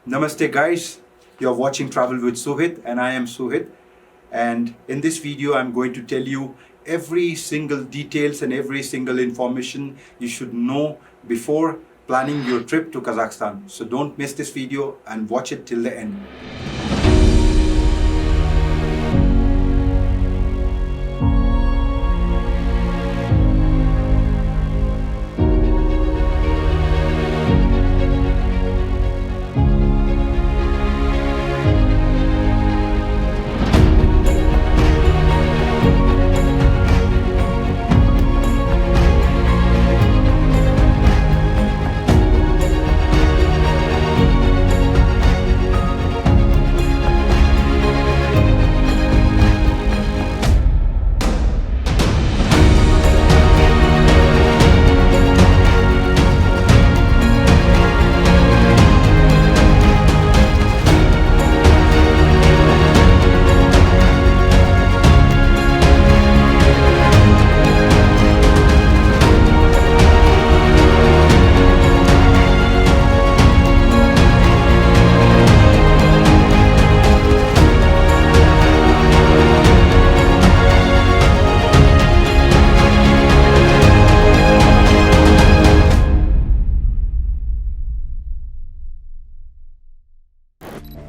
Namaste guys, you're watching Travel with Suhit and I am Suhit, and in this video I'm going to tell you every single details and every single information you should know before planning your trip to Kazakhstan. So don't miss this video and watch it till the end.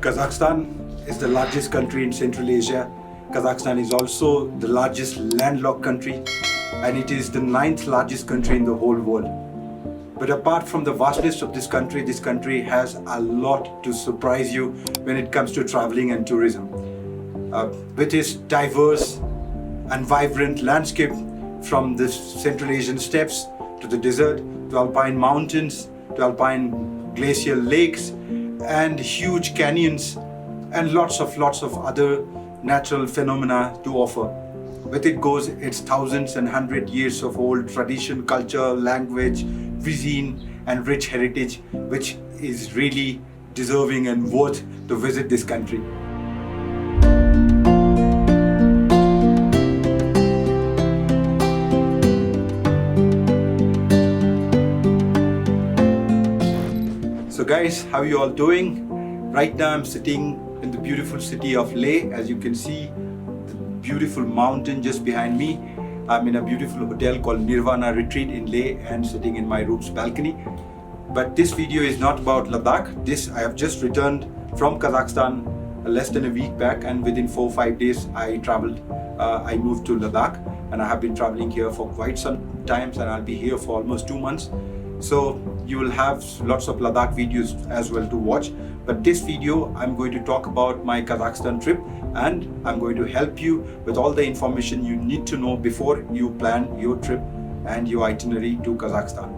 Kazakhstan is the largest country in Central Asia. Kazakhstan is also the largest landlocked country, and it is the 9th largest country in the whole world. But apart from the vastness of this country has a lot to surprise you when it comes to traveling and tourism. With its diverse and vibrant landscape, from the Central Asian steppes to the desert, to alpine mountains, to alpine glacial lakes, and huge canyons, and lots of other natural phenomena to offer. With it goes its thousands and 100 years of old tradition, culture, language, cuisine, and rich heritage, which is really deserving and worth to visit this country. So guys, how are you all doing? Right now I'm sitting in the beautiful city of Leh. As you can see, the beautiful mountain just behind me. I'm in a beautiful hotel called Nirvana Retreat in Leh and sitting in my room's balcony. But this video is not about Ladakh. I have just returned from Kazakhstan less than a week back, and within 4 or 5 days I moved to Ladakh, and I have been traveling here for quite some times, and I'll be here for almost 2 months. So you will have lots of Ladakh videos as well to watch. But this video, I'm going to talk about my Kazakhstan trip, and I'm going to help you with all the information you need to know before you plan your trip and your itinerary to Kazakhstan.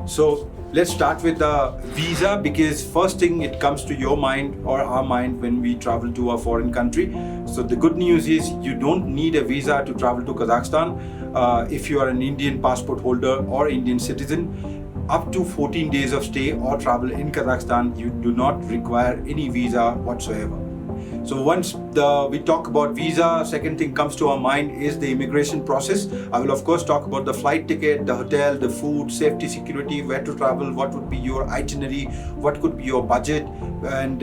So let's start with the visa, because first thing it comes to your mind or our mind when we travel to a foreign country. So the good news is you don't need a visa to travel to Kazakhstan. If you are an Indian passport holder or Indian citizen, up to 14 days of stay or travel in Kazakhstan, you do not require any visa whatsoever. So once we talk about visa, second thing comes to our mind is the immigration process. I will of course talk about the flight ticket, the hotel, the food, safety, security, where to travel, what would be your itinerary, what could be your budget, and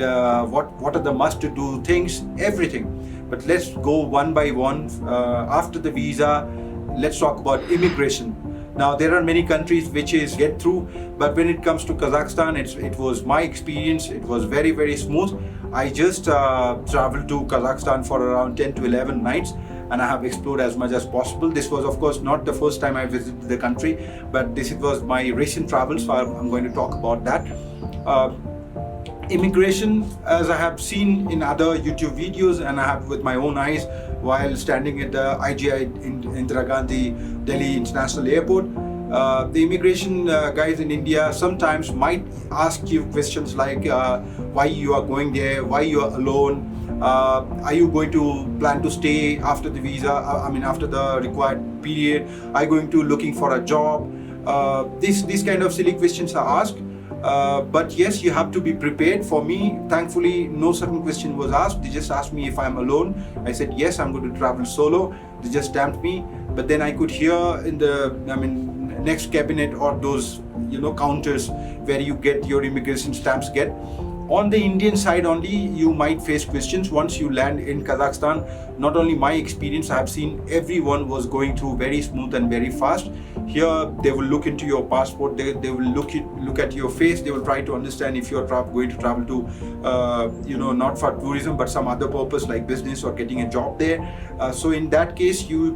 what are the must-to-do things, everything. But let's go one by one. After the visa, let's talk about immigration. Now there are many countries which is get through, but when it comes to Kazakhstan, it was my experience, it was very smooth. I just traveled to Kazakhstan for around 10 to 11 nights, and I have explored as much as possible. This was of course not the first time I visited the country, but this was my recent travel, so I'm going to talk about that. Immigration, as I have seen in other YouTube videos, and I have with my own eyes while standing at the IGI Indira Gandhi Delhi International Airport, the immigration guys in India sometimes might ask you questions like why you are going there, why you are alone, are you going to plan to stay after the visa, after the required period, are you going to looking for a job. These kind of silly questions are asked. But yes, you have to be prepared. For me, thankfully, no certain question was asked. They just asked me if I'm alone. I said yes, I'm going to travel solo. They just stamped me. But then I could hear in the next cabinet or those counters where you get your immigration stamps On the Indian side only, you might face questions once you land in Kazakhstan. Not only my experience, I have seen everyone was going through very smooth and very fast. Here, they will look into your passport, they will look at your face, they will try to understand if you're going to travel to, not for tourism, but some other purpose like business or getting a job there. So in that case, you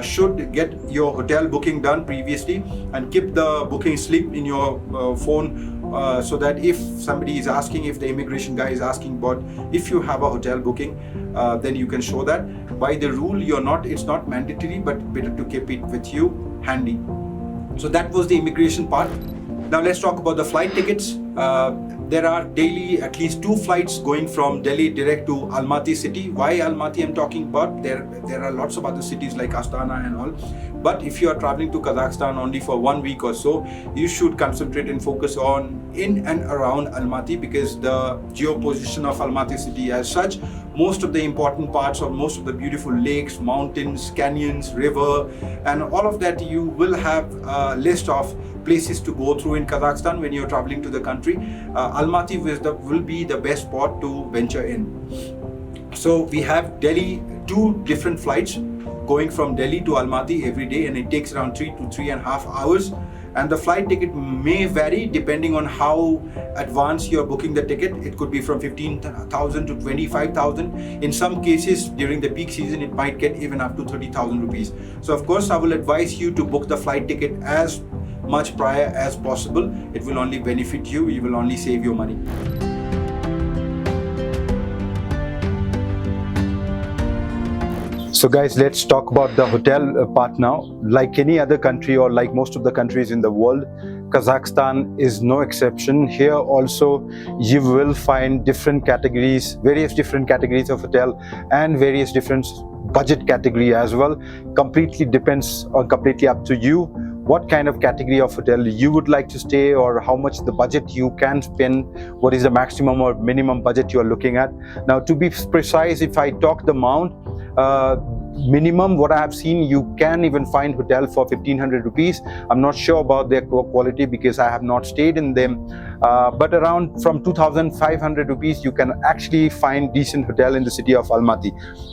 should get your hotel booking done previously and keep the booking slip in your phone. So that if somebody is asking, if the immigration guy is asking about if you have a hotel booking, then you can show that. By the rule, it's not mandatory, but better to keep it with you handy. So that was the immigration part. Now let's talk about the flight tickets. There are daily at least 2 flights going from Delhi direct to Almaty city. Why Almaty I'm talking about? There are lots of other cities like Astana and all. But if you are traveling to Kazakhstan only for 1 week or so, you should concentrate and focus on in and around Almaty, because the geoposition of Almaty city as such, most of the important parts or most of the beautiful lakes, mountains, canyons, river, and all of that, you will have a list of places to go through in Kazakhstan when you're traveling to the country. Almaty will be the best spot to venture in. So we have Delhi, 2 different flights going from Delhi to Almaty every day, and it takes around 3 to 3.5 hours. And the flight ticket may vary depending on how advanced you're booking the ticket. It could be from 15,000 to 25,000. In some cases, during the peak season, it might get even up to 30,000 rupees. So of course, I will advise you to book the flight ticket as much prior as possible. It will only benefit you, you will only save your money. So guys, let's talk about the hotel part now. Like any other country, or like most of the countries in the world, Kazakhstan is no exception. Here also you will find different categories, various different categories of hotel, and various different budget category as well. Completely depends, or completely up to you what kind of category of hotel you would like to stay, or how much the budget you can spend, what is the maximum or minimum budget you are looking at. Now, to be precise, if I talk the amount, minimum what I have seen, you can even find hotel for 1,500 rupees. I'm not sure about their quality because I have not stayed in them, but around from 2,500 rupees you can actually find decent hotel in the city of Almaty.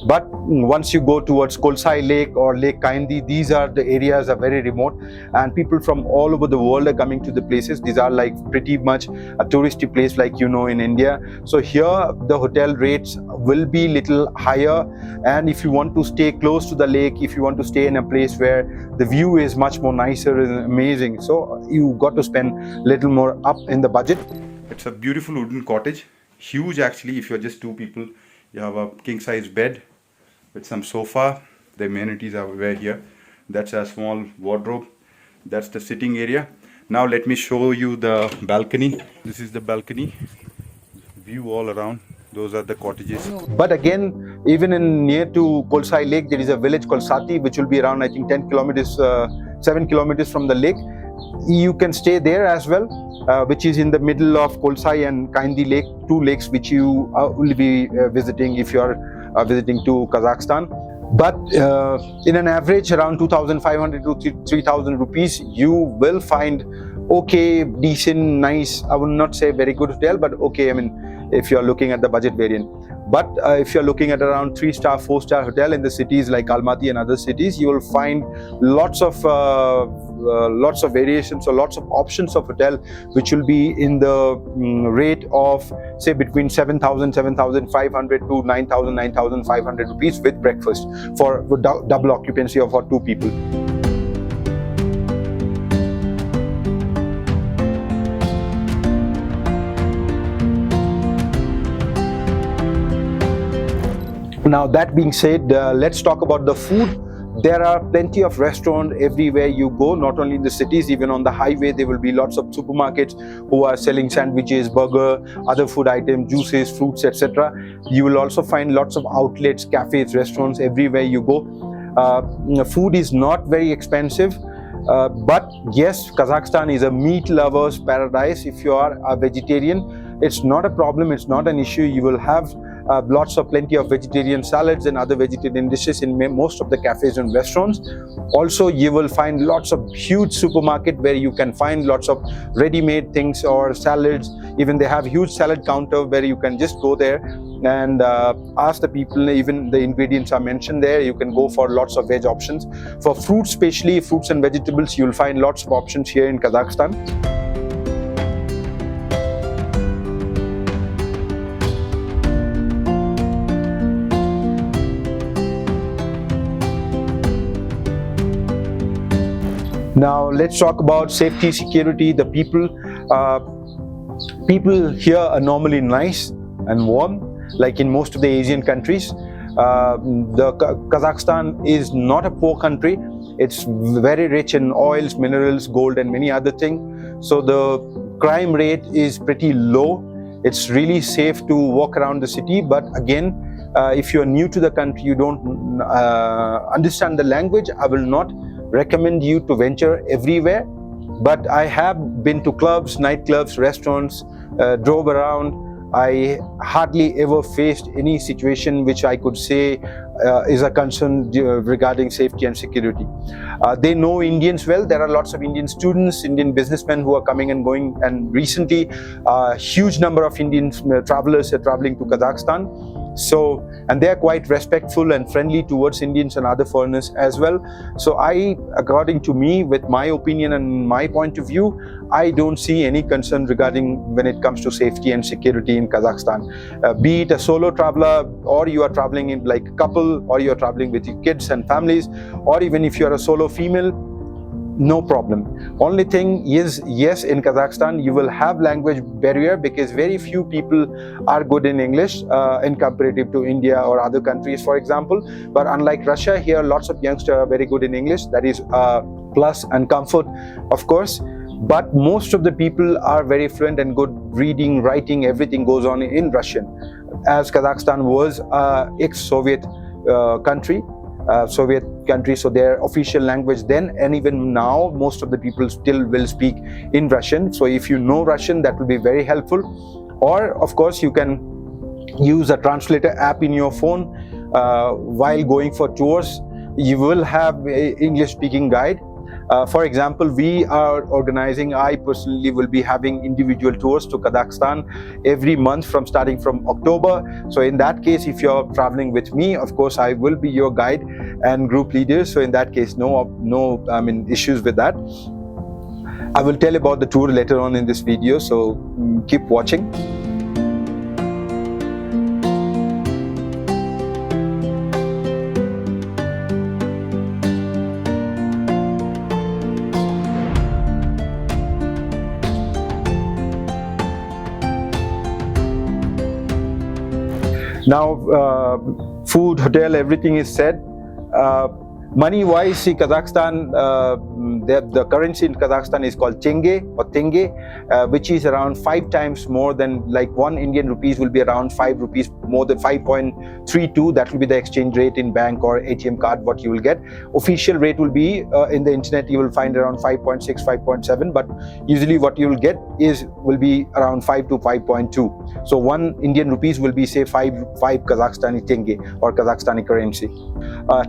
But once you go towards Kolsai Lake or Lake Kaindi, these are the areas are very remote, and people from all over the world are coming to the places. These are like pretty much a touristy place like in India. So here the hotel rates will be little higher, and if you want to stay close to the lake, if you want to stay in a place where the view is much more nicer and amazing, so you got to spend little more up in the budget. It's a beautiful wooden cottage, huge actually. If you're just 2 people, you have a king size bed with some sofa. The amenities are over here. That's a small wardrobe. That's the sitting area. Now let me show you the balcony. This is the balcony, view all around. Those are the cottages. But again, even in near to Kolsai Lake, there is a village called Sati, which will be around, I think, 10 kilometers, 7 kilometers from the lake. You can stay there as well, which is in the middle of Kolsai and Kaindi Lake, 2 lakes which you will be visiting if you are visiting to Kazakhstan. But in an average, around 2,500 to 3,000 rupees, you will find okay, decent, nice, I would not say very good hotel, but okay, I mean, if you are looking at the budget variant. But if you are looking at around 3-star, 4-star hotel in the cities like Almaty and other cities, you will find lots of variations or lots of options of hotel, which will be in the rate of say between 7,000, 7,500 to 9,000, 9,500 rupees with breakfast for double occupancy of for 2 people. Now that being said, let's talk about the food. There are plenty of restaurants everywhere you go, not only in the cities, even on the highway there will be lots of supermarkets who are selling sandwiches, burger, other food items, juices, fruits, etc. You will also find lots of outlets, cafes, restaurants everywhere you go. Food is not very expensive, but yes, Kazakhstan is a meat lover's paradise. If you are a vegetarian, it's not a problem, it's not an issue. You will have plenty of vegetarian salads and other vegetarian dishes in most of the cafes and restaurants. Also, you will find lots of huge supermarket where you can find lots of ready-made things or salads. Even they have huge salad counter where you can just go there and ask the people. Even the ingredients are mentioned there. You can go for lots of veg options. For fruits, especially fruits and vegetables, you'll find lots of options here in Kazakhstan. Now let's talk about safety, security. The people here are normally nice and warm, like in most of the Asian countries. Kazakhstan is not a poor country. It's very rich in oils, minerals, gold, and many other things. So the crime rate is pretty low. It's really safe to walk around the city. But again, if you're new to the country, you don't understand the language, I will not recommend you to venture everywhere. But I have been to clubs, nightclubs, restaurants, drove around. I hardly ever faced any situation which I could say is a concern regarding safety and security. They know Indians well. There are lots of Indian students, Indian businessmen who are coming and going, and recently a huge number of Indian travelers are traveling to Kazakhstan. So, and they are quite respectful and friendly towards Indians and other foreigners as well. So according to me, with my opinion and my point of view, I don't see any concern regarding when it comes to safety and security in Kazakhstan. Be it a solo traveler, or you are traveling in like a couple, or you are traveling with your kids and families, or even if you are a solo female, no problem. Only thing is, yes, in Kazakhstan you will have language barrier because very few people are good in English in comparative to India or other countries, for example. But unlike Russia, here lots of youngsters are very good in English. That is a plus and comfort, of course. But most of the people are very fluent and good reading, writing, everything goes on in Russian. As Kazakhstan was ex-Soviet country, so their official language then and even now, most of the people still will speak in Russian. So if you know Russian, that will be very helpful. Or of course you can use a translator app in your phone while going for tours. You will have an English speaking guide. For example, we are organizing, I personally will be having individual tours to Kazakhstan every month starting from October. So in that case, if you're traveling with me, of course, I will be your guide and group leader. So in that case, no issues with that. I will tell about the tour later on in this video, so keep watching. Now, food, hotel, everything is said. Money-wise, see, Kazakhstan, the currency in Kazakhstan is called tenge or tenge, which is around 5 times more than, like 1 Indian rupees will be around 5 rupees, more than 5.32. That will be the exchange rate in bank or ATM card, what you will get. Official rate will be, in the internet, you will find around 5.6, 5.7, but usually what you will get will be around 5 to 5.2. So 1 Indian rupees will be, say, 5 Kazakhstani tenge or Kazakhstani currency.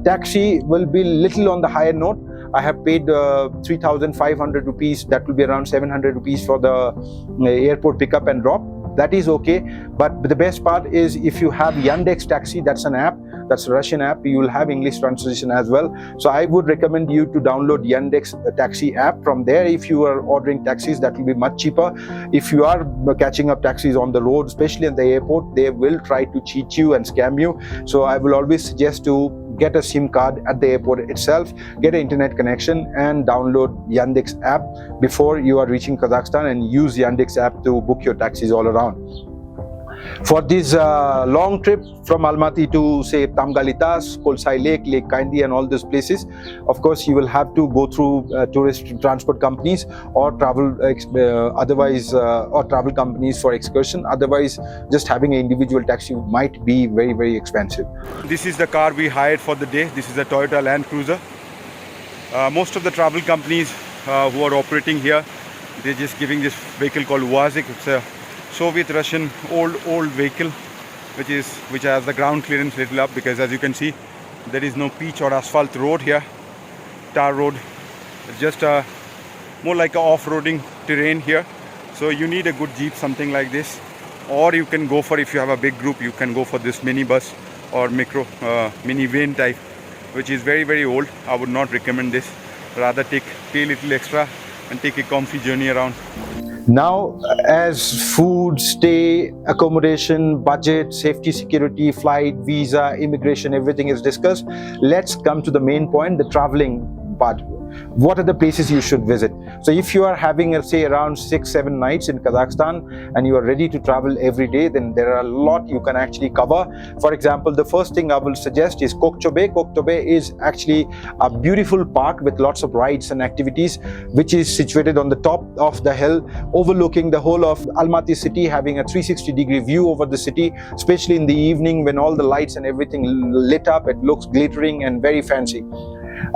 Taxi will be little on the higher note. I have paid 3,500 rupees. That will be around 700 rupees for the airport pickup and drop. That is okay. But the best part is if you have Yandex Taxi, that's an app, that's a Russian app, you will have English translation as well. So I would recommend you to download Yandex Taxi app. From there, if you are ordering taxis, that will be much cheaper. If you are catching up taxis on the road, especially in the airport, they will try to cheat you and scam you. So I will always suggest to get a SIM card at the airport itself, get an internet connection and download Yandex app before you are reaching Kazakhstan, and use Yandex app to book your taxis all around. For this long trip from Almaty to, say, Tamgaly Tas, Kolsai Lake, Lake Kandi and all those places, of course you will have to go through tourist transport companies or travel companies for excursion. Otherwise, just having an individual taxi might be very, very expensive. This is the car we hired for the day. This is a Toyota Land Cruiser. Most of the travel companies who are operating here, they're just giving this vehicle called Uazik. It's a Soviet Russian old vehicle. which has the ground clearance little up, because as you can see there is no pitch or asphalt road here, tar road. It's just a more like a off-roading terrain here. So you need a good jeep, something like this, or you can go for, if you have a big group, you can go for this mini bus or minivan type, which is very old. I would not recommend this. Rather pay a little extra and take a comfy journey around. Now, as food, stay, accommodation, budget, safety, security, flight, visa, immigration, everything is discussed, let's come to the main point, the traveling part. What are the places you should visit? So if you are having, say, around 6-7 nights in Kazakhstan and you are ready to travel every day, then there are a lot you can actually cover. For example, the first thing I will suggest is Koktobé. Koktobé is actually a beautiful park with lots of rides and activities, which is situated on the top of the hill, overlooking the whole of Almaty city, having a 360-degree view over the city, especially in the evening when all the lights and everything lit up. It looks glittering and very fancy.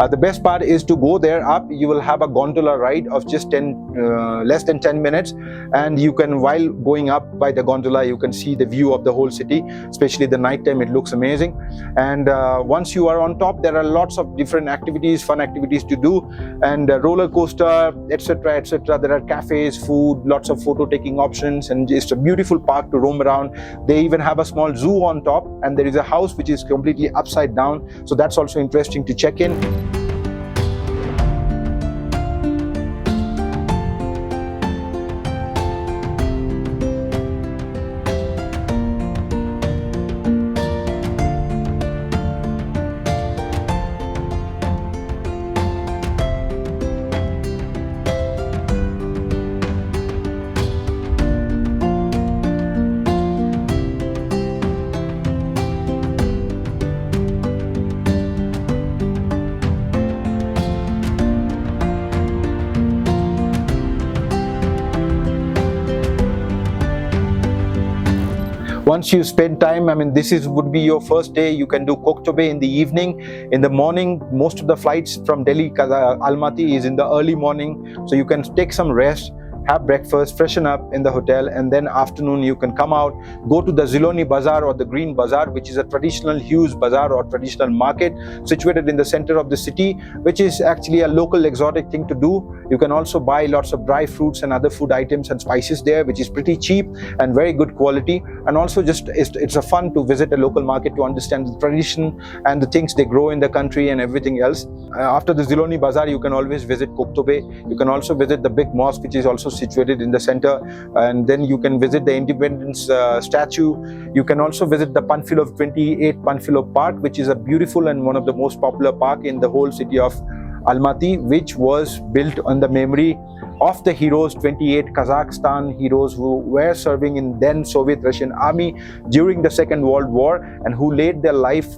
The best part is to go there up. You will have a gondola ride of just less than 10 minutes, and you can, while going up by the gondola, you can see the view of the whole city, especially the night time. It looks amazing. And once you are on top, there are lots of different activities, fun activities to do, and roller coaster, etc, etc. There are cafes, food, lots of photo taking options, and it's a beautiful park to roam around. They even have a small zoo on top, and there is a house which is completely upside down, so that's also interesting to check in. Once you spend time, I mean, would be your first day. You can do Koktobé in the evening. In the morning, most of the flights from Delhi, Almaty is in the early morning. So you can take some rest, have breakfast, freshen up in the hotel, and then afternoon you can come out, go to the Ziloni Bazaar or the Green Bazaar, which is a traditional huge bazaar or traditional market situated in the center of the city, which is actually a local exotic thing to do. You can also buy lots of dry fruits and other food items and spices there, which is pretty cheap and very good quality. And also just it's a fun to visit a local market to understand the tradition and the things they grow in the country and everything else. After the Ziloni Bazaar, you can always visit Koktobé. You can also visit the big mosque, which is also situated in the center, and then you can visit the Independence statue. You can also visit the Panfilov 28 Panfilov Park, which is a beautiful and one of the most popular park in the whole city of Almaty, which was built on the memory of the heroes, 28 Kazakhstan heroes who were serving in then Soviet Russian army during the Second World War and who laid their life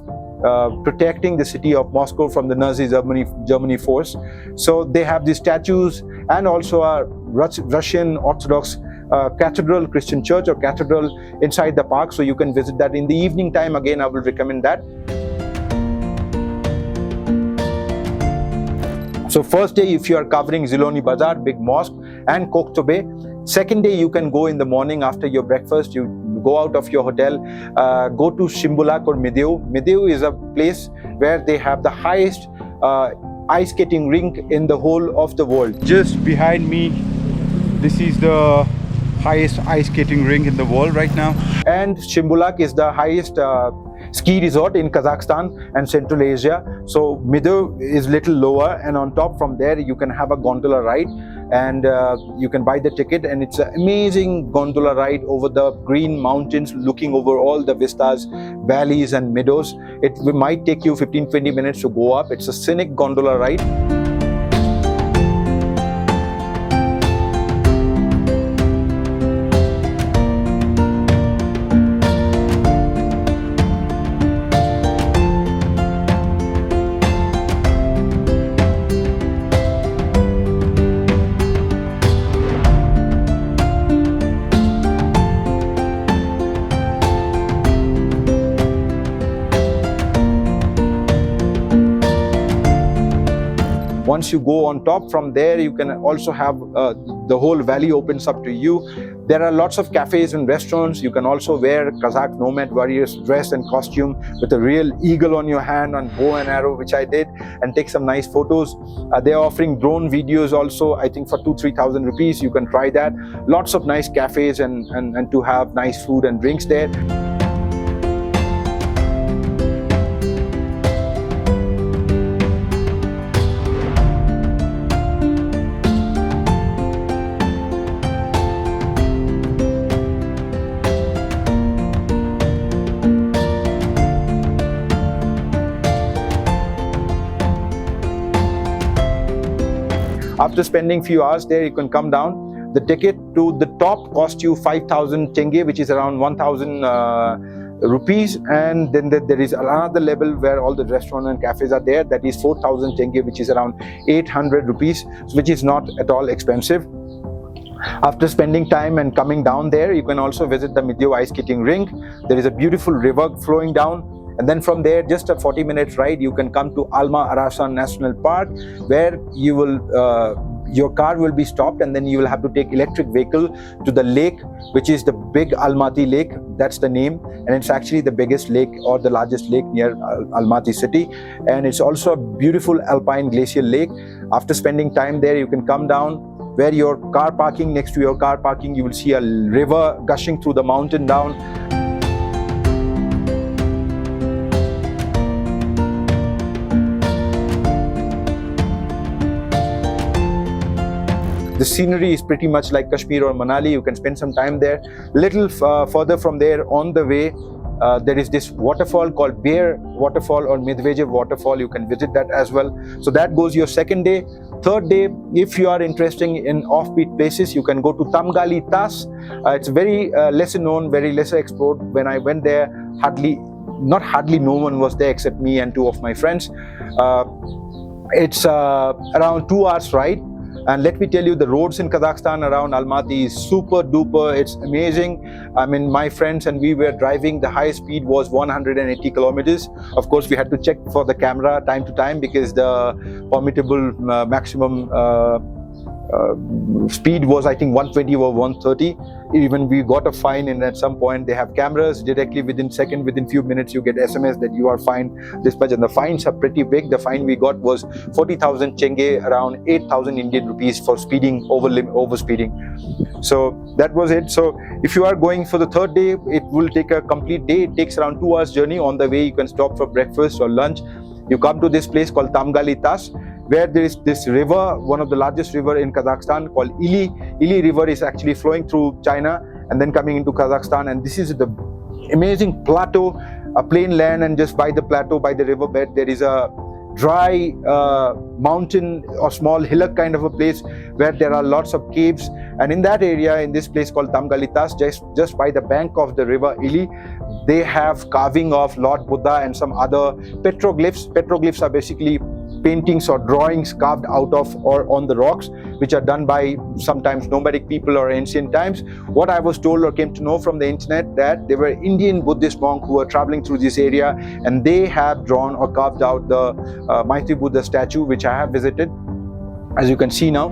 protecting the city of Moscow from the Nazi Germany force. So they have these statues and also a Russian Orthodox cathedral, Christian church or cathedral inside the park. So you can visit that in the evening time. Again, I will recommend that. So first day, if you are covering Ziloni Bazaar, big mosque and Koktobé. Second day, you can go in the morning after your breakfast. You go out of your hotel, go to Shimbulak or Medeu. Medeu is a place where they have the highest ice skating rink in the whole of the world. Just behind me, this is the highest ice skating rink in the world right now. And Shimbulak is the highest ski resort in Kazakhstan and Central Asia. So Medeu is little lower, and on top from there you can have a gondola ride, and you can buy the ticket, and it's an amazing gondola ride over the green mountains looking over all the vistas, valleys and meadows. It might take you 15-20 minutes to go up. It's a scenic gondola ride. Once you go on top, from there you can also have the whole valley opens up to you. There are lots of cafes and restaurants. You can also wear Kazakh nomad warriors dress and costume with a real eagle on your hand and bow and arrow, which I did, and take some nice photos. They're offering drone videos also, I think for 2,000-3,000 rupees. You can try that. Lots of nice cafes and to have nice food and drinks there. After spending few hours there, you can come down. The ticket to the top cost you 5,000 tenge, which is around 1,000 rupees, and then there is another level where all the restaurants and cafes are there. That is 4,000 tenge, which is around 800 rupees, which is not at all expensive. After spending time and coming down there, you can also visit the Midyo ice skating rink. There is a beautiful river flowing down. And then from there, just a 40-minute ride, you can come to Alma-Ata National Park, where you will your car will be stopped, and then you will have to take electric vehicle to the lake, which is the big Almaty lake. That's the name, and it's actually the biggest lake or the largest lake near Almaty city. And it's also a beautiful alpine glacial lake. After spending time there, you can come down where your car parking, next to your car parking, you will see a river gushing through the mountain down. The scenery is pretty much like Kashmir or Manali. You can spend some time there. Little further from there, on the way, there is this waterfall called Bear Waterfall or Medvedev Waterfall. You can visit that as well. So that goes your second day. Third day, if you are interested in offbeat places, you can go to Tamgaly Tas. It's very lesser known, very lesser explored. When I went there, not hardly no one was there except me and two of my friends. It's around 2 hours ride. And let me tell you, the roads in Kazakhstan around Almaty is super duper. It's amazing. I mean, my friends and we were driving. The highest speed was 180 kilometers. Of course, we had to check for the camera time to time because the permittable maximum speed was, I think, 120 or 130. Even we got a fine, and at some point they have cameras directly within few minutes you get SMS that you are fined this much, and the fines are pretty big. The fine we got was 40,000 tenge, around 8,000 Indian rupees for speeding, over speeding. So that was it. So if you are going for the third day, it will take a complete day. It takes around 2 hours journey. On the way, you can stop for breakfast or lunch. You come to this place called Tamgaly Tas, where there is this river, one of the largest river in Kazakhstan, called Ili. Ili river is actually flowing through China and then coming into Kazakhstan. And this is the amazing plateau, a plain land, and just by the plateau, by the riverbed, there is a dry mountain or small hillock kind of a place where there are lots of caves. And in that area, in this place called Tamgaly Tas, just by the bank of the river Ili, they have carving of Lord Buddha and some other petroglyphs. Petroglyphs are basically paintings or drawings carved out of or on the rocks, which are done by sometimes nomadic people or ancient times. What I was told or came to know from the internet, that they were Indian Buddhist monks who were traveling through this area, and they have drawn or carved out the Maitri Buddha statue, which I have visited, as you can see now.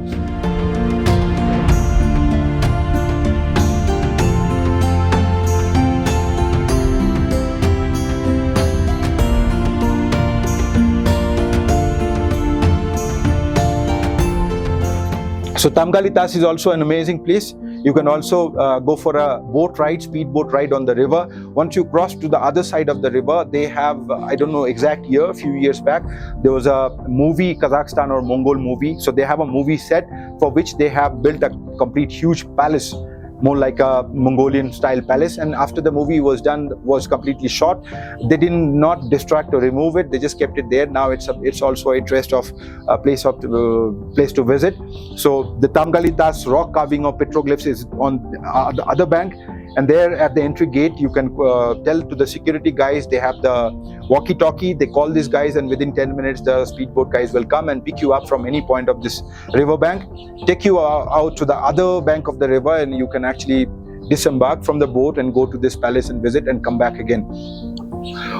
So Tamgaly Tas is also an amazing place. You can also go for a boat ride, speedboat ride on the river. Once you cross to the other side of the river, they have, I don't know exact year, a few years back, there was a movie, Kazakhstan or Mongol movie. So they have a movie set for which they have built a complete huge palace, more like a Mongolian style palace. And after the movie was done, was completely shot, they did not distract or remove it. They just kept it there. Now it's also a interest of a place to visit. So the Tamgaly Tas rock carving of petroglyphs is on the other bank, and there at the entry gate you can tell to the security guys. They have the walkie-talkie. They call these guys, and within 10 minutes the speedboat guys will come and pick you up from any point of this river bank, take you out to the other bank of the river, and you can actually disembark from the boat and go to this palace and visit and come back again.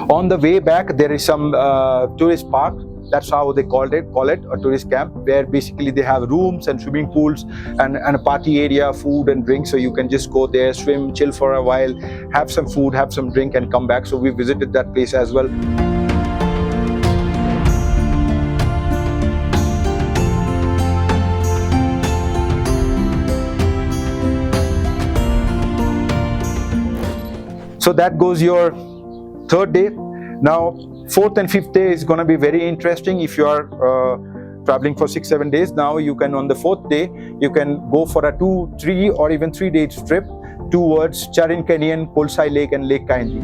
On the way back, there is some tourist park That's how they call it a tourist camp, where basically they have rooms and swimming pools and a party area, food and drink. So you can just go there, swim, chill for a while, have some food, have some drink and come back. So we visited that place as well. So that goes your third day. Now, fourth and fifth day is going to be very interesting. If you are traveling for 6-7 days, now you can, on the fourth day, you can go for a 2, 3 or even 3 day trip towards Charin Canyon, Kolsai Lake and Lake Kainji.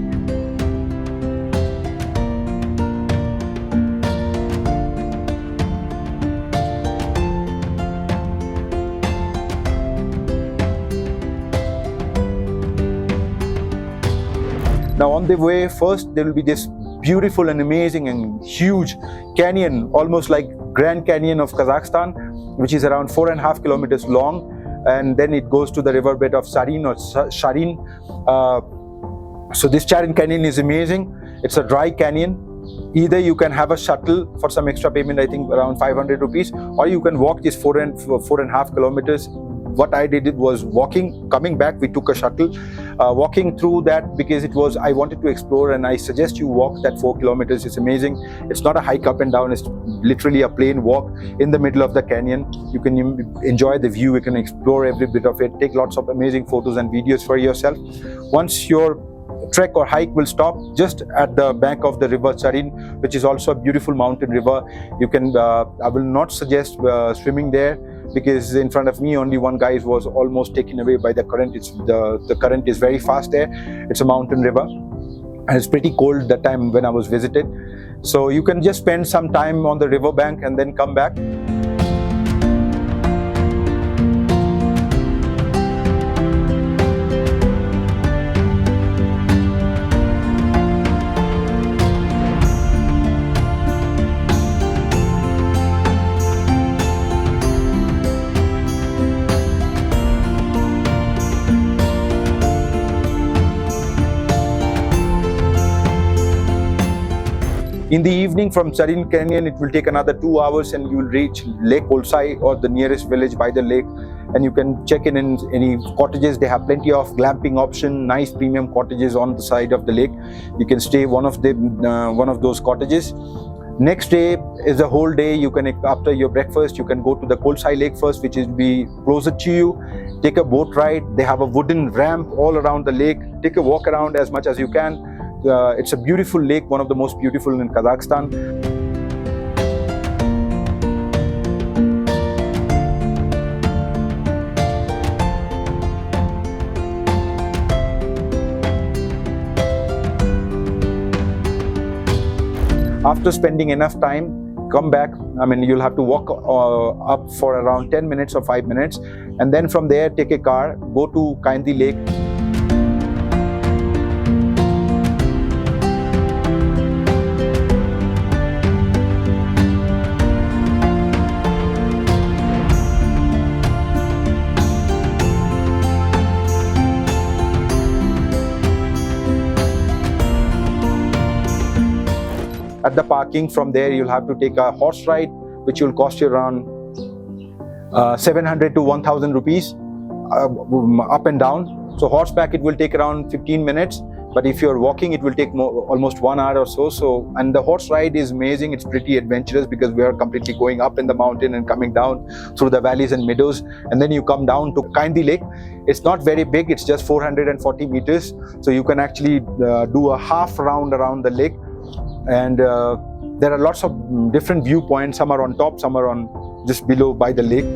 Now on the way, first there will be this beautiful and amazing and huge canyon, almost like Grand Canyon of Kazakhstan, which is around 4.5 kilometers long, and then it goes to the riverbed of Sarin or Sharin. So this Charin Canyon is amazing. It's a dry canyon. Either you can have a shuttle for some extra payment, I think around 500 rupees, or you can walk this 4.5 kilometers. What I did was walking, coming back, we took a shuttle, walking through that because I wanted to explore, and I suggest you walk that 4 kilometers. It's amazing. It's not a hike up and down, it's literally a plain walk in the middle of the canyon. You can enjoy the view, you can explore every bit of it, take lots of amazing photos and videos for yourself. Once your trek or hike will stop just at the bank of the river Charin, which is also a beautiful mountain river. You can, I will not suggest swimming there, because in front of me only one guy was almost taken away by the current. The current is very fast there. It's a mountain river and it's pretty cold that time when I was visited. So you can just spend some time on the river bank and then come back. In the evening from Charin Canyon, it will take another 2 hours and you will reach Lake Kolsai, or the nearest village by the lake, and you can check in any cottages. They have plenty of glamping option, nice premium cottages on the side of the lake. You can stay one of those cottages. Next day is a whole day. You can, after your breakfast, you can go to the Kolsai Lake first, which will be closer to you. Take a boat ride. They have a wooden ramp all around the lake. Take a walk around as much as you can. It's a beautiful lake, one of the most beautiful in Kazakhstan. After spending enough time, come back. I mean, you'll have to walk up for around 10 minutes or 5 minutes, and then from there take a car, go to Kainji Lake. At the parking, from there you'll have to take a horse ride, which will cost you around 700 to 1000 rupees up and down. So horseback, it will take around 15 minutes, but if you're walking, it will take almost 1 hour or so. And the horse ride is amazing. It's pretty adventurous because we are completely going up in the mountain and coming down through the valleys and meadows, and then you come down to Kainji Lake. It's not very big, it's just 440 meters, so you can actually do a half round around the lake. And there are lots of different viewpoints. Some are on top, some are on just below by the lake.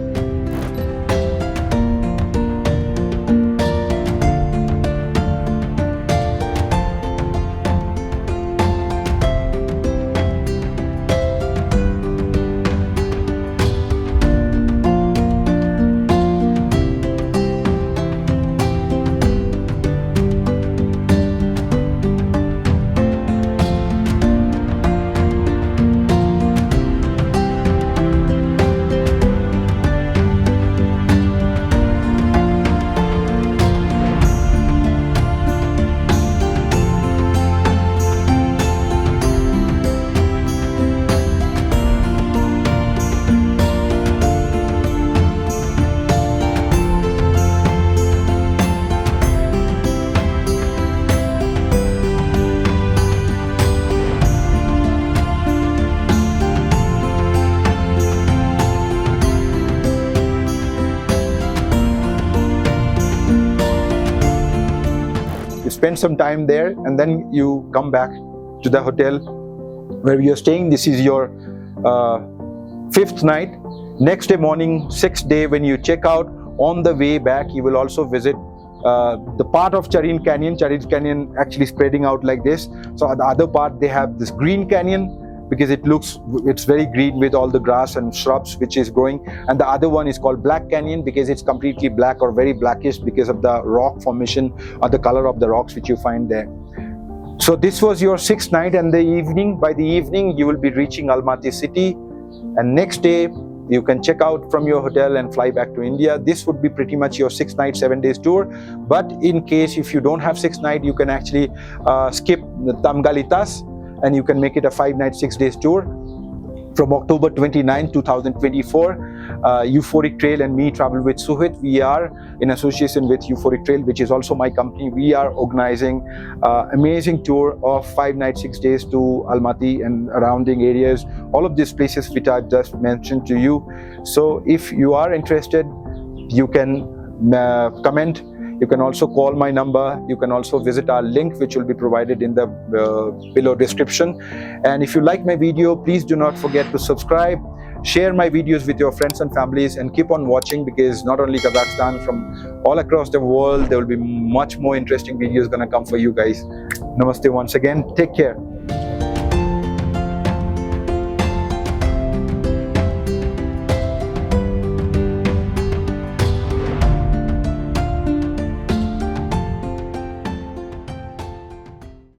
spend some time there, and then you come back to the hotel where you're staying. This is your 5th night. Next day morning, 6th day, when you check out, on the way back you will also visit the part of Charin Canyon. Charin Canyon actually spreading out like this. So at the other part they have this green canyon, because it's very green with all the grass and shrubs which is growing, and the other one is called Black Canyon because it's completely black or very blackish because of the rock formation or the color of the rocks which you find there. So this was your 6th night, and by the evening you will be reaching Almaty city, and next day you can check out from your hotel and fly back to India. This would be pretty much your 6 night 7 days tour. But in case if you don't have 6 night, you can actually skip the Tamgaly Tas, and you can make it a 5 night 6 days tour from October 29, 2024. Euphoric Trail and me travel with Suhit. We are in association with Euphoric Trail, which is also my company. We are organizing amazing tour of 5 nights 6 days to Almaty and surrounding areas, all of these places which I've just mentioned to you. So if you are interested, you can comment. You can also call my number. You can also visit our link, which will be provided in the below description. And if you like my video, please do not forget to subscribe, share my videos with your friends and families, and keep on watching, because not only Kazakhstan, from all across the world, there will be much more interesting videos gonna come for you guys. Namaste once again. Take care.